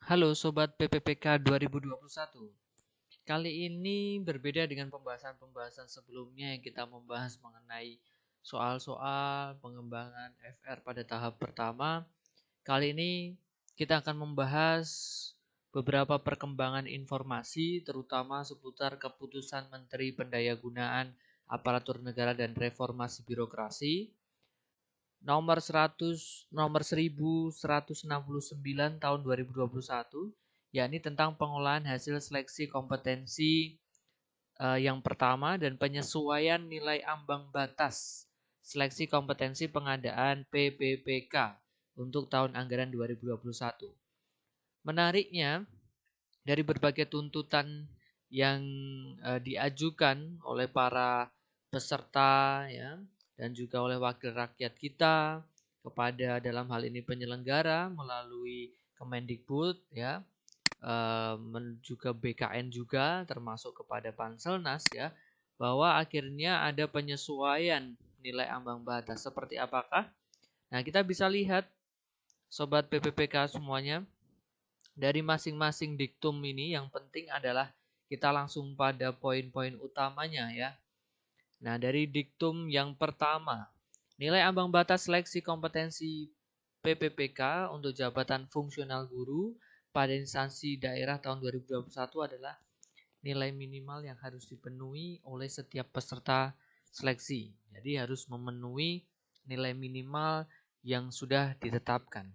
Halo Sobat PPPK 2021. Kali ini berbeda dengan pembahasan-pembahasan sebelumnya yang kita membahas mengenai soal-soal pengembangan FR pada tahap pertama. Kali ini kita akan membahas beberapa perkembangan informasi terutama seputar keputusan Menteri Pendayagunaan Aparatur Negara dan Reformasi Birokrasi nomor 1169 tahun 2021, yakni tentang pengolahan hasil seleksi kompetensi yang pertama dan penyesuaian nilai ambang batas seleksi kompetensi pengadaan PPPK untuk tahun anggaran 2021. Menariknya, dari berbagai tuntutan yang diajukan oleh para peserta ya dan juga oleh wakil rakyat kita kepada dalam hal ini penyelenggara melalui Kemendikbud ya, juga BKN juga termasuk kepada Panselnas ya, bahwa akhirnya ada penyesuaian nilai ambang batas. Seperti apakah? Nah, kita bisa lihat Sobat PPPK semuanya, dari masing-masing diktum ini yang penting adalah kita langsung pada poin-poin utamanya ya. Nah, dari diktum yang pertama, nilai ambang batas seleksi kompetensi PPPK untuk jabatan fungsional guru pada instansi daerah tahun 2021 adalah nilai minimal yang harus dipenuhi oleh setiap peserta seleksi. Jadi harus memenuhi nilai minimal yang sudah ditetapkan.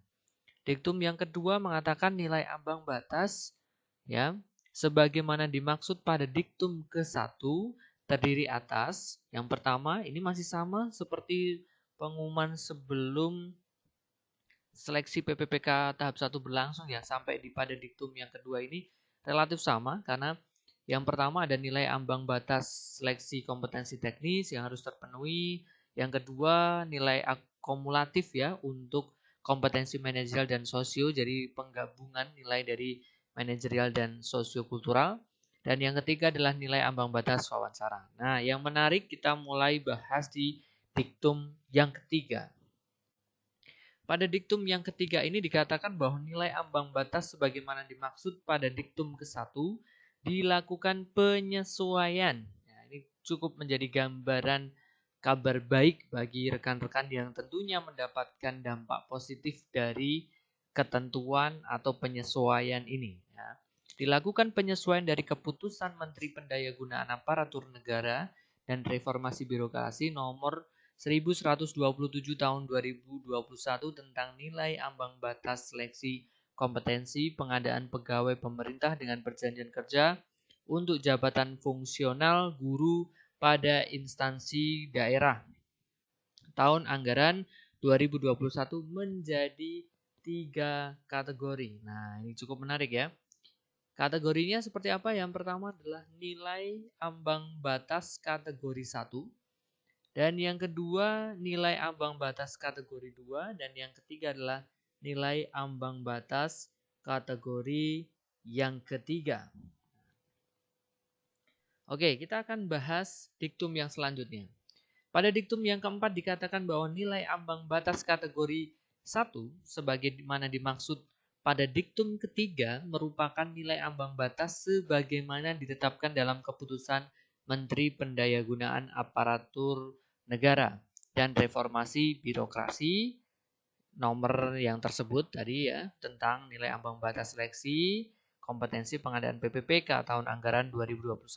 Diktum yang kedua mengatakan nilai ambang batas ya sebagaimana dimaksud pada diktum ke-1 terdiri atas yang pertama ini masih sama seperti pengumuman sebelum seleksi PPPK tahap 1 berlangsung ya, sampai pada diktum yang kedua ini relatif sama karena yang pertama ada nilai ambang batas seleksi kompetensi teknis yang harus terpenuhi, yang kedua nilai akumulatif ya untuk kompetensi manajerial dan sosio, jadi penggabungan nilai dari manajerial dan sosiokultural. Dan yang ketiga adalah nilai ambang batas wawancara. Nah, yang menarik kita mulai bahas di diktum yang ketiga. Pada diktum yang ketiga ini dikatakan bahwa nilai ambang batas sebagaimana dimaksud pada diktum ke-1 dilakukan penyesuaian. Nah, ini cukup menjadi gambaran kabar baik bagi rekan-rekan yang tentunya mendapatkan dampak positif dari ketentuan atau penyesuaian ini. Ya. Dilakukan penyesuaian dari keputusan Menteri Pendayagunaan Aparatur Negara dan Reformasi Birokrasi nomor 1127 tahun 2021 tentang nilai ambang batas seleksi kompetensi pengadaan pegawai pemerintah dengan perjanjian kerja untuk jabatan fungsional guru pada instansi daerah. Tahun anggaran 2021 menjadi 3 kategori. Nah, ini cukup menarik ya. Kategorinya seperti apa? Yang pertama adalah nilai ambang batas kategori 1. Dan yang kedua nilai ambang batas kategori 2. Dan yang ketiga adalah nilai ambang batas kategori yang ketiga. Oke, kita akan bahas diktum yang selanjutnya. Pada diktum yang keempat dikatakan bahwa nilai ambang batas kategori 1 sebagaimana dimaksud pada diktum ketiga merupakan nilai ambang batas sebagaimana ditetapkan dalam keputusan Menteri Pendayagunaan Aparatur Negara dan Reformasi Birokrasi nomor yang tersebut tadi ya tentang nilai ambang batas seleksi kompetensi pengadaan PPPK tahun anggaran 2021.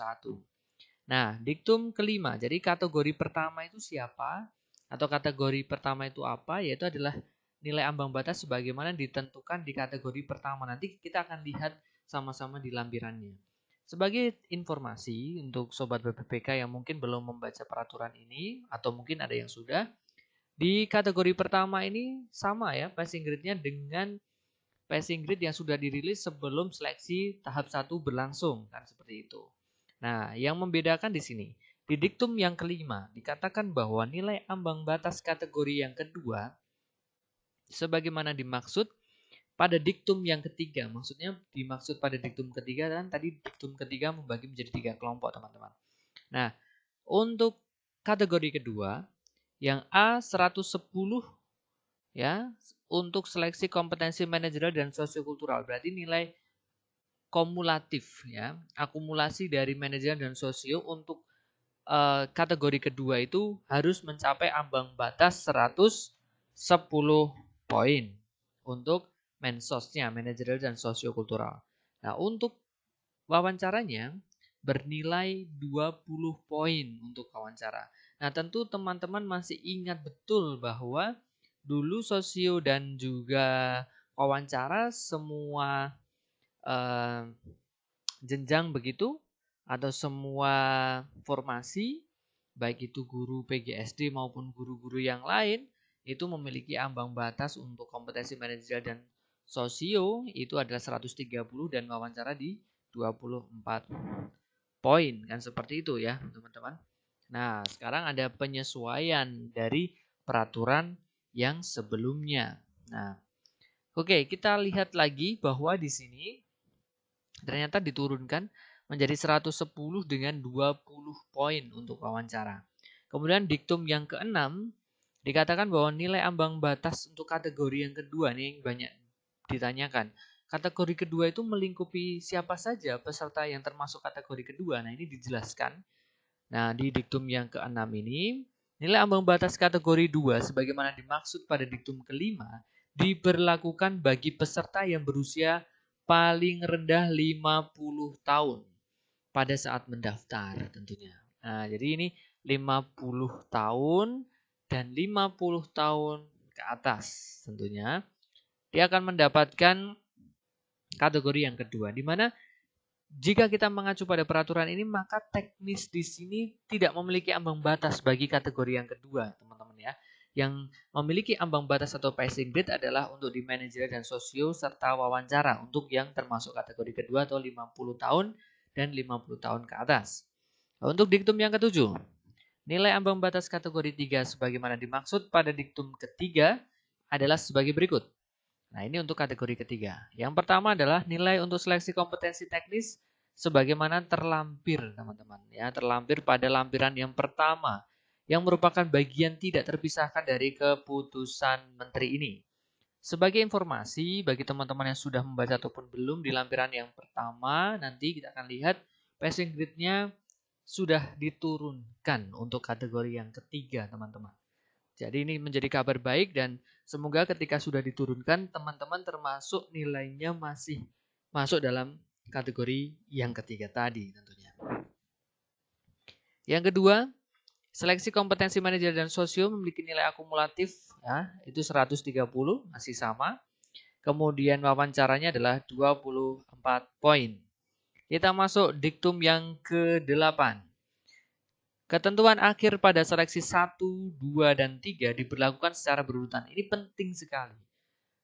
Nah, diktum kelima. Jadi kategori pertama itu siapa? Atau kategori pertama itu apa? Yaitu adalah nilai ambang batas sebagaimana ditentukan di kategori pertama. Nanti kita akan lihat sama-sama di lampirannya. Sebagai informasi untuk Sobat BPPK yang mungkin belum membaca peraturan ini, atau mungkin ada yang sudah, di kategori pertama ini sama ya passing grade-nya dengan passing grade yang sudah dirilis sebelum seleksi tahap 1 berlangsung. Kan seperti itu. Nah, yang membedakan di sini, di diktum yang kelima dikatakan bahwa nilai ambang batas kategori yang kedua sebagaimana dimaksud pada diktum yang ketiga. Maksudnya dimaksud pada diktum ketiga dan tadi diktum ketiga membagi menjadi 3 kelompok, teman-teman. Nah, untuk kategori kedua yang A110 ya, untuk seleksi kompetensi manajerial dan sosiokultural. Berarti nilai kumulatif ya, akumulasi dari manajerial dan sosio untuk kategori kedua itu harus mencapai ambang batas 110 poin untuk mensosnya, manajerial dan sosiokultural. Nah, untuk wawancaranya bernilai 20 poin untuk wawancara. Nah, tentu teman-teman masih ingat betul bahwa dulu sosio dan juga wawancara semua jenjang begitu atau semua formasi baik itu guru PGSD maupun guru-guru yang lain itu memiliki ambang batas untuk kompetensi manajerial dan sosio itu adalah 130 dan wawancara di 24 poin kan seperti itu ya teman-teman. Nah, sekarang ada penyesuaian dari peraturan yang sebelumnya. Nah, oke, kita lihat lagi bahwa di sini ternyata diturunkan menjadi 110 dengan 20 poin untuk wawancara. Kemudian diktum yang keenam dikatakan bahwa nilai ambang batas untuk kategori yang kedua nih banyak ditanyakan. Kategori kedua itu melingkupi siapa saja peserta yang termasuk kategori kedua. Nah, ini dijelaskan. Nah, di diktum yang keenam ini, nilai ambang batas kategori 2 sebagaimana dimaksud pada diktum kelima diberlakukan bagi peserta yang berusia paling rendah 50 tahun pada saat mendaftar tentunya. Nah, jadi ini 50 tahun dan 50 tahun ke atas tentunya. Dia akan mendapatkan kategori yang kedua, di mana jika kita mengacu pada peraturan ini, maka teknis di sini tidak memiliki ambang batas bagi kategori yang kedua, teman-teman ya. Yang memiliki ambang batas atau passing grade adalah untuk di manajerial dan sosio serta wawancara untuk yang termasuk kategori kedua atau 50 tahun dan 50 tahun ke atas. Untuk diktum yang ketujuh, nilai ambang batas kategori 3 sebagaimana dimaksud pada diktum ketiga adalah sebagai berikut. Nah, ini untuk kategori ketiga. Yang pertama adalah nilai untuk seleksi kompetensi teknis sebagaimana terlampir, teman-teman. Ya, terlampir pada lampiran yang pertama, yang merupakan bagian tidak terpisahkan dari keputusan menteri ini. Sebagai informasi bagi teman-teman yang sudah membaca ataupun belum di lampiran yang pertama, nanti kita akan lihat passing grade-nya sudah diturunkan untuk kategori yang ketiga, teman-teman. Jadi ini menjadi kabar baik dan semoga ketika sudah diturunkan teman-teman termasuk nilainya masih masuk dalam kategori yang ketiga tadi tentunya. Yang kedua, seleksi kompetensi manajer dan sosio memiliki nilai akumulatif ya, itu 130 masih sama. Kemudian wawancaranya adalah 24 poin. Kita masuk diktum yang ke-8. Ketentuan akhir pada seleksi 1, 2, dan 3 diberlakukan secara berurutan. Ini penting sekali.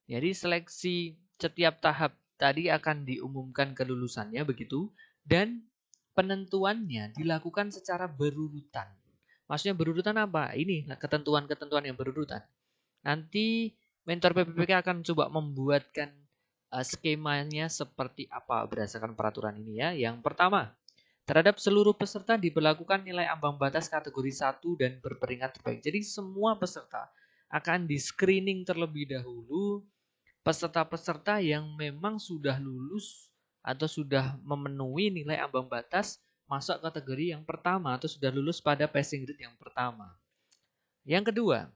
Jadi seleksi setiap tahap tadi akan diumumkan kelulusannya begitu. Dan penentuannya dilakukan secara berurutan. Maksudnya berurutan apa? Ini ketentuan-ketentuan yang berurutan. Nanti mentor PPPK akan coba membuatkan skemanya seperti apa berdasarkan peraturan ini ya. Yang pertama, terhadap seluruh peserta diberlakukan nilai ambang batas kategori 1 dan berperingkat terbaik. Jadi semua peserta akan di-screening terlebih dahulu. Peserta-peserta yang memang sudah lulus atau sudah memenuhi nilai ambang batas masuk kategori yang pertama atau sudah lulus pada passing grade yang pertama. Yang kedua,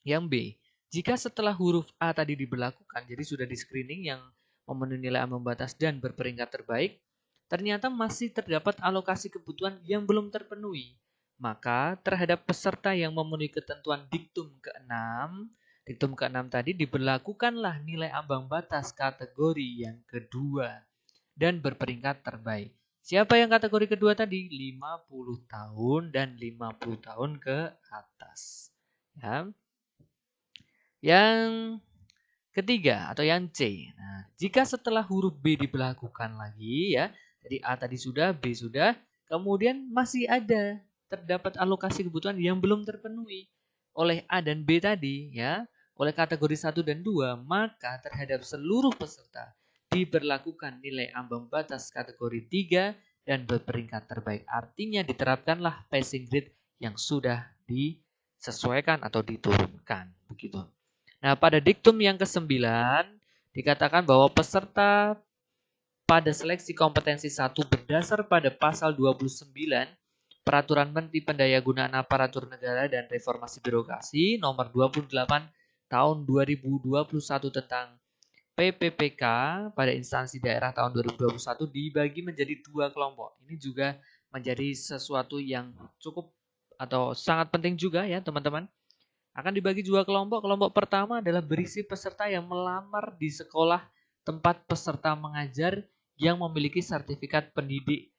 yang B, jika setelah huruf A tadi diberlakukan, jadi sudah di-screening yang memenuhi nilai ambang batas dan berperingkat terbaik, ternyata masih terdapat alokasi kebutuhan yang belum terpenuhi. Maka terhadap peserta yang memenuhi ketentuan diktum ke-6 tadi diberlakukanlah nilai ambang batas kategori yang kedua dan berperingkat terbaik. Siapa yang kategori kedua tadi? 50 tahun dan 50 tahun ke atas. Ya. Yang ketiga atau yang C. Nah, jika setelah huruf B diberlakukan lagi ya, jadi A tadi sudah, B sudah, kemudian masih ada terdapat alokasi kebutuhan yang belum terpenuhi oleh A dan B tadi ya, oleh kategori 1 dan 2, maka terhadap seluruh peserta diberlakukan nilai ambang batas kategori 3 dan berperingkat terbaik. Artinya diterapkanlah passing grade yang sudah disesuaikan atau diturunkan begitu. Nah, pada diktum yang ke-9 dikatakan bahwa peserta pada seleksi kompetensi 1 berdasar pada pasal 29 Peraturan Menteri Pendayagunaan Aparatur Negara dan Reformasi Birokrasi nomor 28 tahun 2021 tentang PPPK pada instansi daerah tahun 2021 dibagi menjadi 2 kelompok. Ini juga menjadi sesuatu yang cukup atau sangat penting juga ya teman-teman. Akan dibagi 2 kelompok. Kelompok pertama adalah berisi peserta yang melamar di sekolah tempat peserta mengajar yang memiliki sertifikat pendidik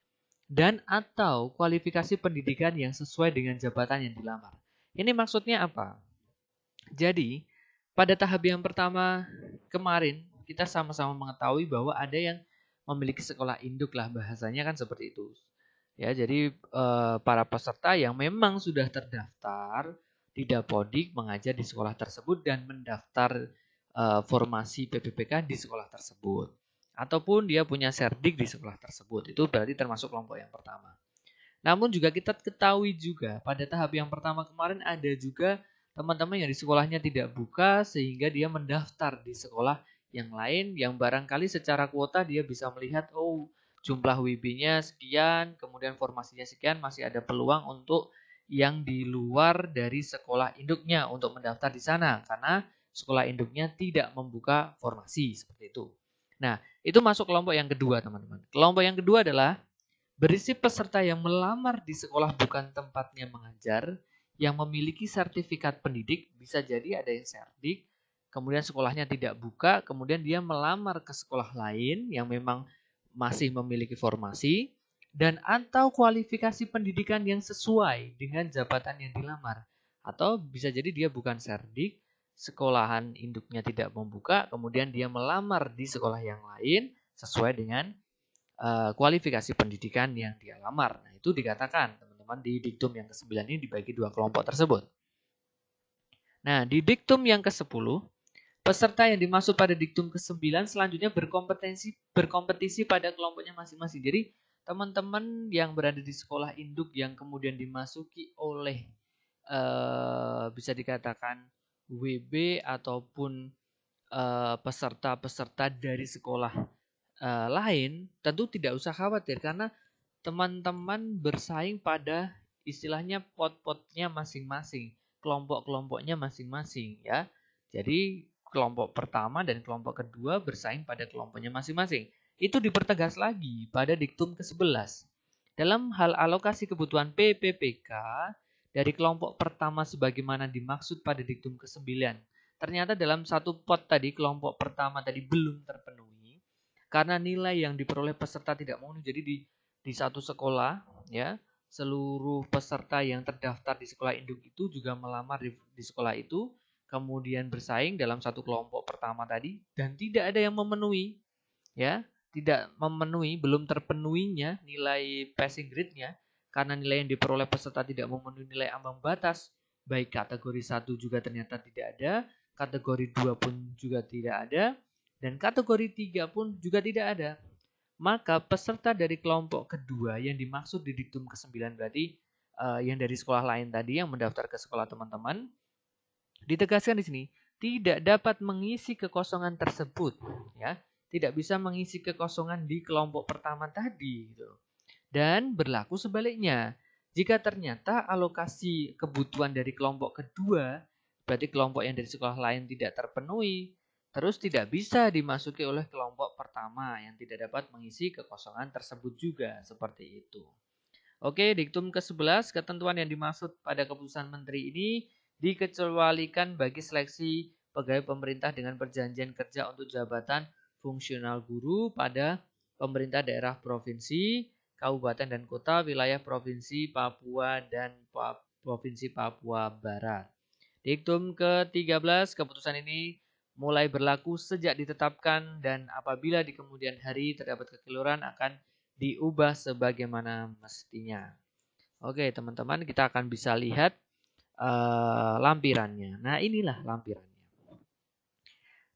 dan atau kualifikasi pendidikan yang sesuai dengan jabatan yang dilamar. Ini maksudnya apa? Jadi, pada tahap yang pertama kemarin, kita sama-sama mengetahui bahwa ada yang memiliki sekolah induk lah, bahasanya kan seperti itu. Ya, jadi para peserta yang memang sudah terdaftar di Dapodik mengajar di sekolah tersebut dan mendaftar formasi PPPK di sekolah tersebut. Ataupun dia punya serdik di sekolah tersebut. Itu berarti termasuk kelompok yang pertama. Namun juga kita ketahui juga pada tahap yang pertama kemarin ada juga teman-teman yang di sekolahnya tidak buka sehingga dia mendaftar di sekolah yang lain yang barangkali secara kuota dia bisa melihat jumlah WB-nya sekian, kemudian formasinya sekian, masih ada peluang untuk yang di luar dari sekolah induknya untuk mendaftar di sana karena sekolah induknya tidak membuka formasi seperti itu. Nah, itu masuk kelompok yang kedua, teman-teman. Kelompok yang kedua adalah berisi peserta yang melamar di sekolah bukan tempatnya mengajar, yang memiliki sertifikat pendidik, bisa jadi ada yang serdik, kemudian sekolahnya tidak buka, kemudian dia melamar ke sekolah lain yang memang masih memiliki formasi, dan atau kualifikasi pendidikan yang sesuai dengan jabatan yang dilamar. Atau bisa jadi dia bukan serdik, sekolahan induknya tidak membuka, kemudian dia melamar di sekolah yang lain sesuai dengan kualifikasi pendidikan yang dia lamar. Nah, itu dikatakan teman-teman di diktum yang ke-9 ini dibagi 2 kelompok tersebut. Nah, di diktum yang ke-10, peserta yang dimaksud pada diktum ke-9 selanjutnya berkompetisi pada kelompoknya masing-masing. Jadi, teman-teman yang berada di sekolah induk yang kemudian dimasuki oleh bisa dikatakan WB ataupun peserta-peserta dari sekolah lain, tentu tidak usah khawatir karena teman-teman bersaing pada istilahnya pot-potnya masing-masing, kelompok-kelompoknya masing-masing ya. Jadi kelompok pertama dan kelompok kedua bersaing pada kelompoknya masing-masing. Itu dipertegas lagi pada diktum ke-11. Dalam hal alokasi kebutuhan PPPK dari kelompok pertama sebagaimana dimaksud pada diktum ke-9. Ternyata dalam satu pot tadi kelompok pertama tadi belum terpenuhi karena nilai yang diperoleh peserta tidak memenuhi. Jadi di satu sekolah ya, seluruh peserta yang terdaftar di sekolah induk itu juga melamar di sekolah itu, kemudian bersaing dalam satu kelompok pertama tadi dan tidak ada yang memenuhi ya, tidak memenuhi, belum terpenuhinya nilai passing grade-nya karena nilai yang diperoleh peserta tidak memenuhi nilai ambang batas, baik kategori 1 juga ternyata tidak ada, kategori 2 pun juga tidak ada, dan kategori 3 pun juga tidak ada. Maka peserta dari kelompok kedua yang dimaksud di diktum ke-9 berarti yang dari sekolah lain tadi yang mendaftar ke sekolah teman-teman, ditegaskan di sini tidak dapat mengisi kekosongan tersebut ya, tidak bisa mengisi kekosongan di kelompok pertama tadi gitu. Dan berlaku sebaliknya, jika ternyata alokasi kebutuhan dari kelompok kedua, berarti kelompok yang dari sekolah lain tidak terpenuhi, terus tidak bisa dimasuki oleh kelompok pertama yang tidak dapat mengisi kekosongan tersebut juga, seperti itu. Oke, diktum ke-11, ketentuan yang dimaksud pada keputusan menteri ini dikecualikan bagi seleksi pegawai pemerintah dengan perjanjian kerja untuk jabatan fungsional guru pada pemerintah daerah provinsi, kabupaten dan kota, wilayah provinsi Papua dan provinsi Papua Barat. Diktum ke-13, keputusan ini mulai berlaku sejak ditetapkan dan apabila di kemudian hari terdapat kekeliruan akan diubah sebagaimana mestinya. Oke, teman-teman, kita akan bisa lihat lampirannya. Nah, inilah lampirannya.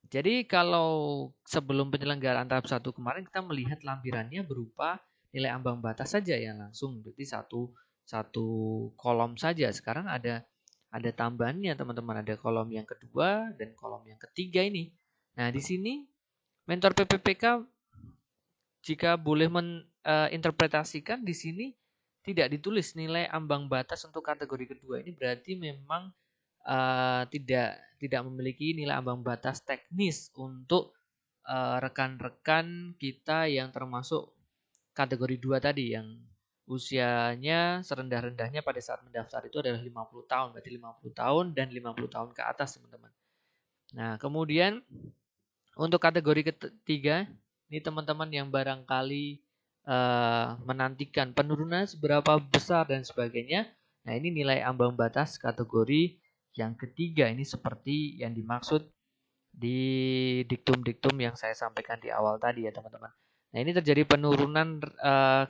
Jadi kalau sebelum penyelenggaraan tahap 1 kemarin kita melihat lampirannya berupa nilai ambang batas saja ya langsung, berarti satu kolom saja. Sekarang ada ada tambahannya teman-teman, ada kolom yang kedua dan kolom yang ketiga ini. Nah, di sini mentor PPPK jika boleh menginterpretasikan di sini tidak ditulis nilai ambang batas untuk kategori kedua. Ini berarti memang tidak memiliki nilai ambang batas teknis untuk rekan-rekan kita yang termasuk kategori 2 tadi yang usianya serendah-rendahnya pada saat mendaftar itu adalah 50 tahun. Berarti 50 tahun dan 50 tahun ke atas, teman-teman. Nah, kemudian untuk kategori ketiga, ini teman-teman yang barangkali menantikan penurunan seberapa besar dan sebagainya. Nah, ini nilai ambang batas kategori yang ketiga. Ini seperti yang dimaksud di diktum-diktum yang saya sampaikan di awal tadi ya, teman-teman. Nah, ini terjadi penurunan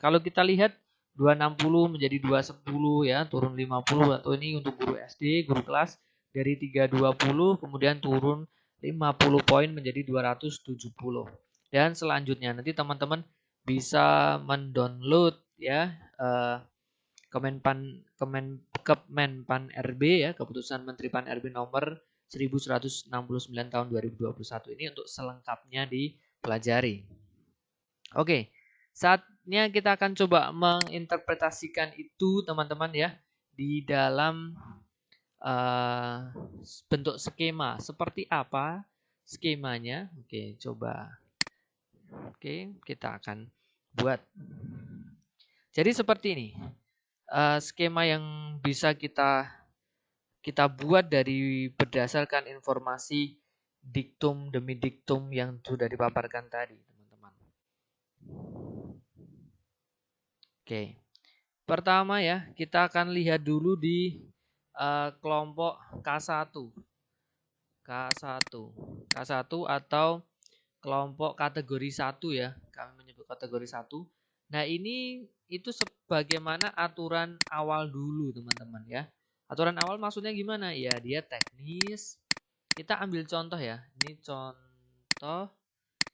kalau kita lihat 260 menjadi 210 ya, turun 50, atau ini untuk guru SD, guru kelas dari 320 kemudian turun 50 poin menjadi 270. Dan selanjutnya nanti teman-teman bisa mendownload ya Kemenpan RB ya, keputusan Menteri Pan RB nomor 1169 tahun 2021 ini untuk selengkapnya dipelajari. Oke, saatnya kita akan coba menginterpretasikan itu teman-teman ya di dalam bentuk skema. Seperti apa skemanya? Oke, coba. Oke, kita akan buat. Jadi seperti ini. Skema yang bisa kita buat dari berdasarkan informasi diktum demi diktum yang sudah dipaparkan tadi, teman-teman. Oke. Pertama ya, kita akan lihat dulu di kelompok K1. K1 atau kelompok kategori 1 ya. Kami menyebut kategori 1. Nah, ini itu sebagaimana aturan awal dulu, teman-teman ya. Aturan awal maksudnya gimana? Ya, dia teknis. Kita ambil contoh ya. Ini contoh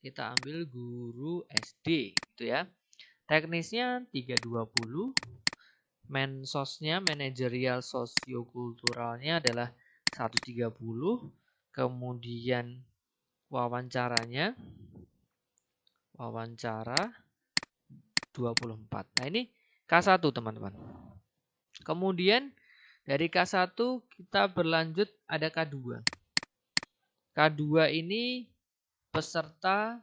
kita ambil guru SD gitu ya. Teknisnya 320. Mensosnya, manajerial sosiokulturalnya adalah 130. Kemudian wawancara 24. Nah, ini K1 teman-teman. Kemudian dari K1 kita berlanjut ada K2. K2 ini peserta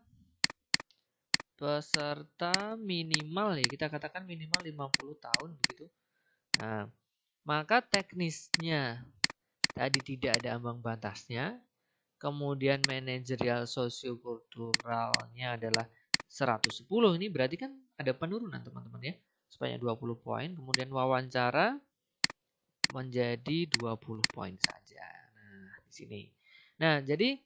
minimal ya, kita katakan minimal 50 tahun begitu. Nah, maka teknisnya tadi tidak ada ambang batasnya. Kemudian manajerial sosiokulturalnya adalah 110. Ini berarti kan ada penurunan teman-teman ya. Sebanyak 20 poin. Kemudian wawancara menjadi 20 poin saja. Nah, di sini. Nah, jadi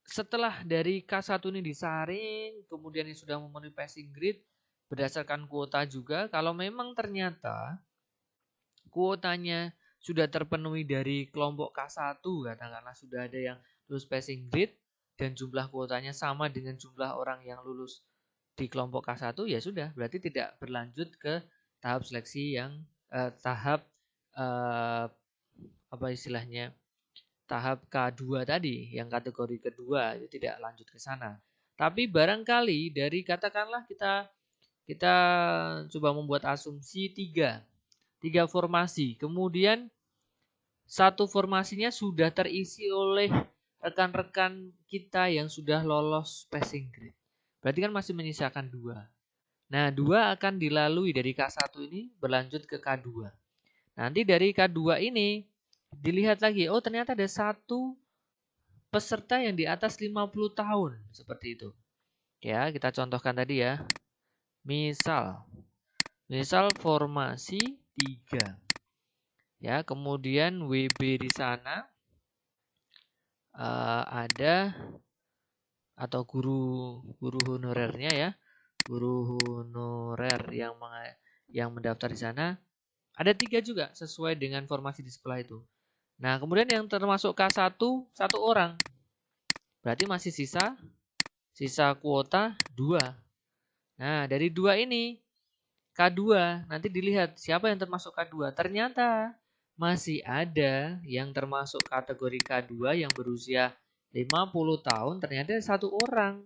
setelah dari K1 ini disaring, kemudian ini sudah memenuhi passing grade berdasarkan kuota juga. Kalau memang ternyata kuotanya sudah terpenuhi dari kelompok K1, katakanlah sudah ada yang lulus passing grade dan jumlah kuotanya sama dengan jumlah orang yang lulus di kelompok K1, ya sudah, berarti tidak berlanjut ke tahap seleksi yang apa istilahnya? Tahap K2 tadi, yang kategori kedua itu tidak lanjut ke sana. Tapi barangkali dari katakanlah kita coba membuat asumsi 3 formasi. Kemudian satu formasinya sudah terisi oleh rekan-rekan kita yang sudah lolos passing grade. Berarti kan masih menyisakan 2. Nah, 2 akan dilalui dari K1 ini berlanjut ke K2. Nanti dari K2 ini dilihat lagi, oh ternyata ada satu peserta yang di atas 50 tahun. Seperti itu. Ya, kita contohkan tadi ya. Misal formasi 3. Ya, kemudian WB di sana ada atau guru honorernya ya. Guru honorer yang mendaftar di sana ada 3 juga sesuai dengan formasi di sebelah itu. Nah, kemudian yang termasuk K1 1 orang. Berarti masih sisa kuota 2. Nah, dari 2 ini K2 nanti dilihat siapa yang termasuk K2. Ternyata masih ada yang termasuk kategori K2 yang berusia 50 tahun ternyata satu orang.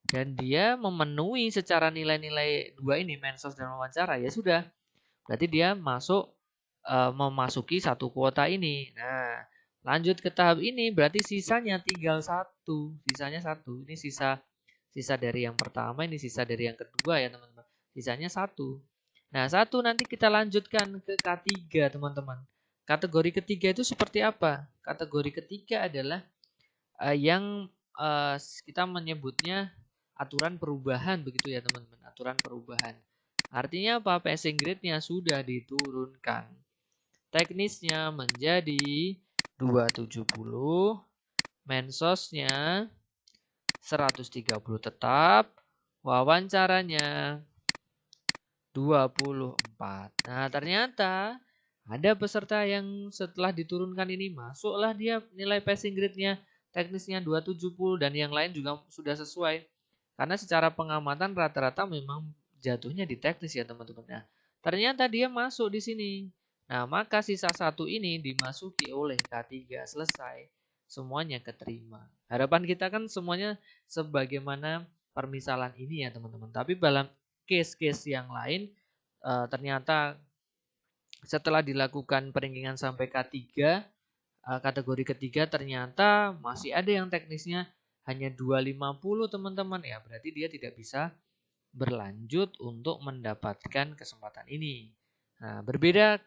Dan dia memenuhi secara nilai-nilai dua ini, mensos dan wawancara, ya sudah. Berarti dia memasuki satu kuota ini. Nah, lanjut ke tahap ini berarti sisanya tinggal satu. Sisanya satu. Ini sisa dari yang pertama, ini sisa dari yang kedua ya teman-teman. Sisanya satu. Nah, satu nanti kita lanjutkan ke K3 teman-teman. Kategori ketiga itu seperti apa? Kategori ketiga adalah yang kita menyebutnya aturan perubahan begitu ya teman-teman. Aturan perubahan. Artinya apa? Passing grade-nya sudah diturunkan. Teknisnya menjadi 270, mensosnya 130 tetap, wawancaranya 24. Nah, ternyata ada peserta yang setelah diturunkan ini masuklah dia nilai passing grade-nya teknisnya 270 dan yang lain juga sudah sesuai. Karena secara pengamatan rata-rata memang jatuhnya di teknis ya teman-teman. Nah, ternyata dia masuk di sini. Nah, maka sisa satu ini dimasuki oleh K3 selesai. Semuanya keterima. Harapan kita kan semuanya sebagaimana permisalan ini ya teman-teman. Tapi dalam case-case yang lain ternyata setelah dilakukan peringkingan sampai K3 kategori ketiga ternyata masih ada yang teknisnya hanya 250 teman-teman ya, berarti dia tidak bisa berlanjut untuk mendapatkan kesempatan ini. Nah, berbeda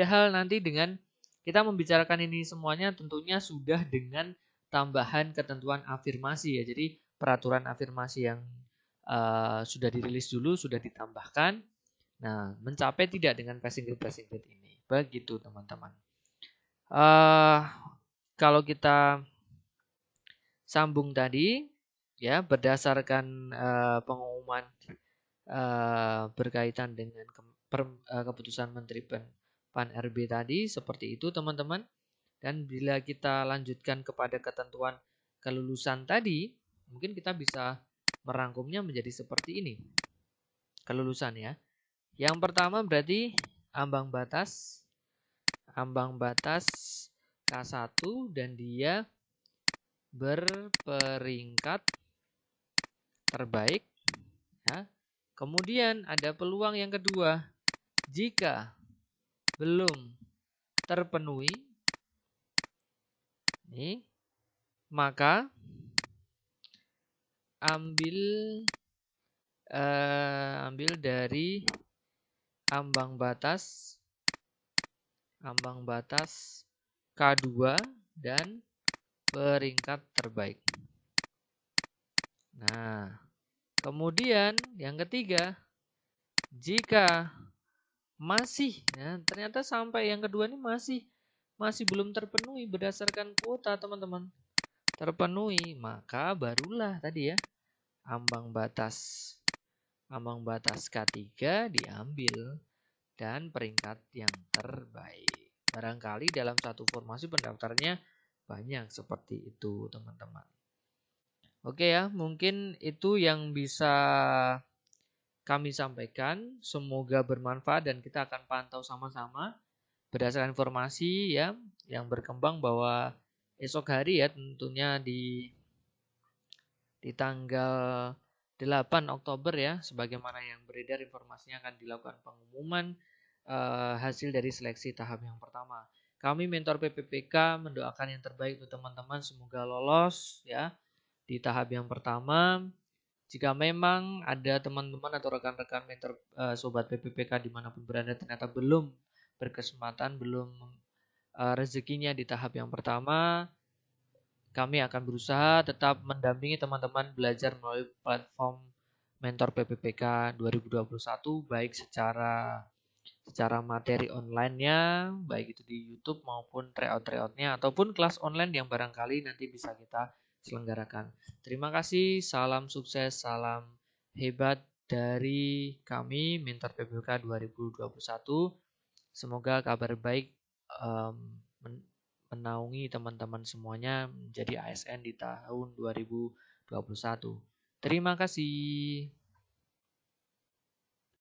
hal nanti dengan kita membicarakan ini semuanya tentunya sudah dengan tambahan ketentuan afirmasi ya. Jadi peraturan afirmasi yang sudah dirilis dulu sudah ditambahkan. Nah, mencapai tidak dengan passing grade ini. Begitu teman-teman. Kalau kita sambung tadi ya berdasarkan pengumuman berkaitan dengan keputusan Menteri Pan RB tadi seperti itu teman-teman. Dan bila kita lanjutkan kepada ketentuan kelulusan tadi, mungkin kita bisa merangkumnya menjadi seperti ini. Kelulusan ya. Yang pertama berarti ambang batas K1 dan dia berperingkat terbaik ya. Kemudian ada peluang yang kedua. Jika belum terpenuhi nih, maka ambil dari ambang batas K2 dan peringkat terbaik. Nah, kemudian yang ketiga, jika masih ya, ternyata sampai yang kedua ini masih belum terpenuhi berdasarkan kuota teman-teman. Terpenuhi, maka barulah tadi ya ambang batas K3 diambil dan peringkat yang terbaik. Barangkali dalam satu formasi pendaftarnya banyak seperti itu teman-teman. Oke ya, mungkin itu yang bisa kami sampaikan. Semoga bermanfaat dan kita akan pantau sama-sama berdasarkan informasi ya yang berkembang bahwa esok hari ya tentunya di tanggal 8 Oktober ya sebagaimana yang beredar informasinya akan dilakukan pengumuman hasil dari seleksi tahap yang pertama. Kami mentor PPPK mendoakan yang terbaik untuk teman-teman semoga lolos ya di tahap yang pertama. Jika memang ada teman-teman atau rekan-rekan mentor sobat PPPK dimanapun berada ternyata belum berkesempatan, belum rezekinya di tahap yang pertama, kami akan berusaha tetap mendampingi teman-teman belajar melalui platform Mentor PPPK 2021 baik secara materi online-nya, baik itu di YouTube maupun tryout-tryout-nya ataupun kelas online yang barangkali nanti bisa kita selenggarakan. Terima kasih, salam sukses, salam hebat dari kami Mentor PPPK 2021. Semoga kabar baik menaungi teman-teman semuanya menjadi ASN di tahun 2021. Terima kasih.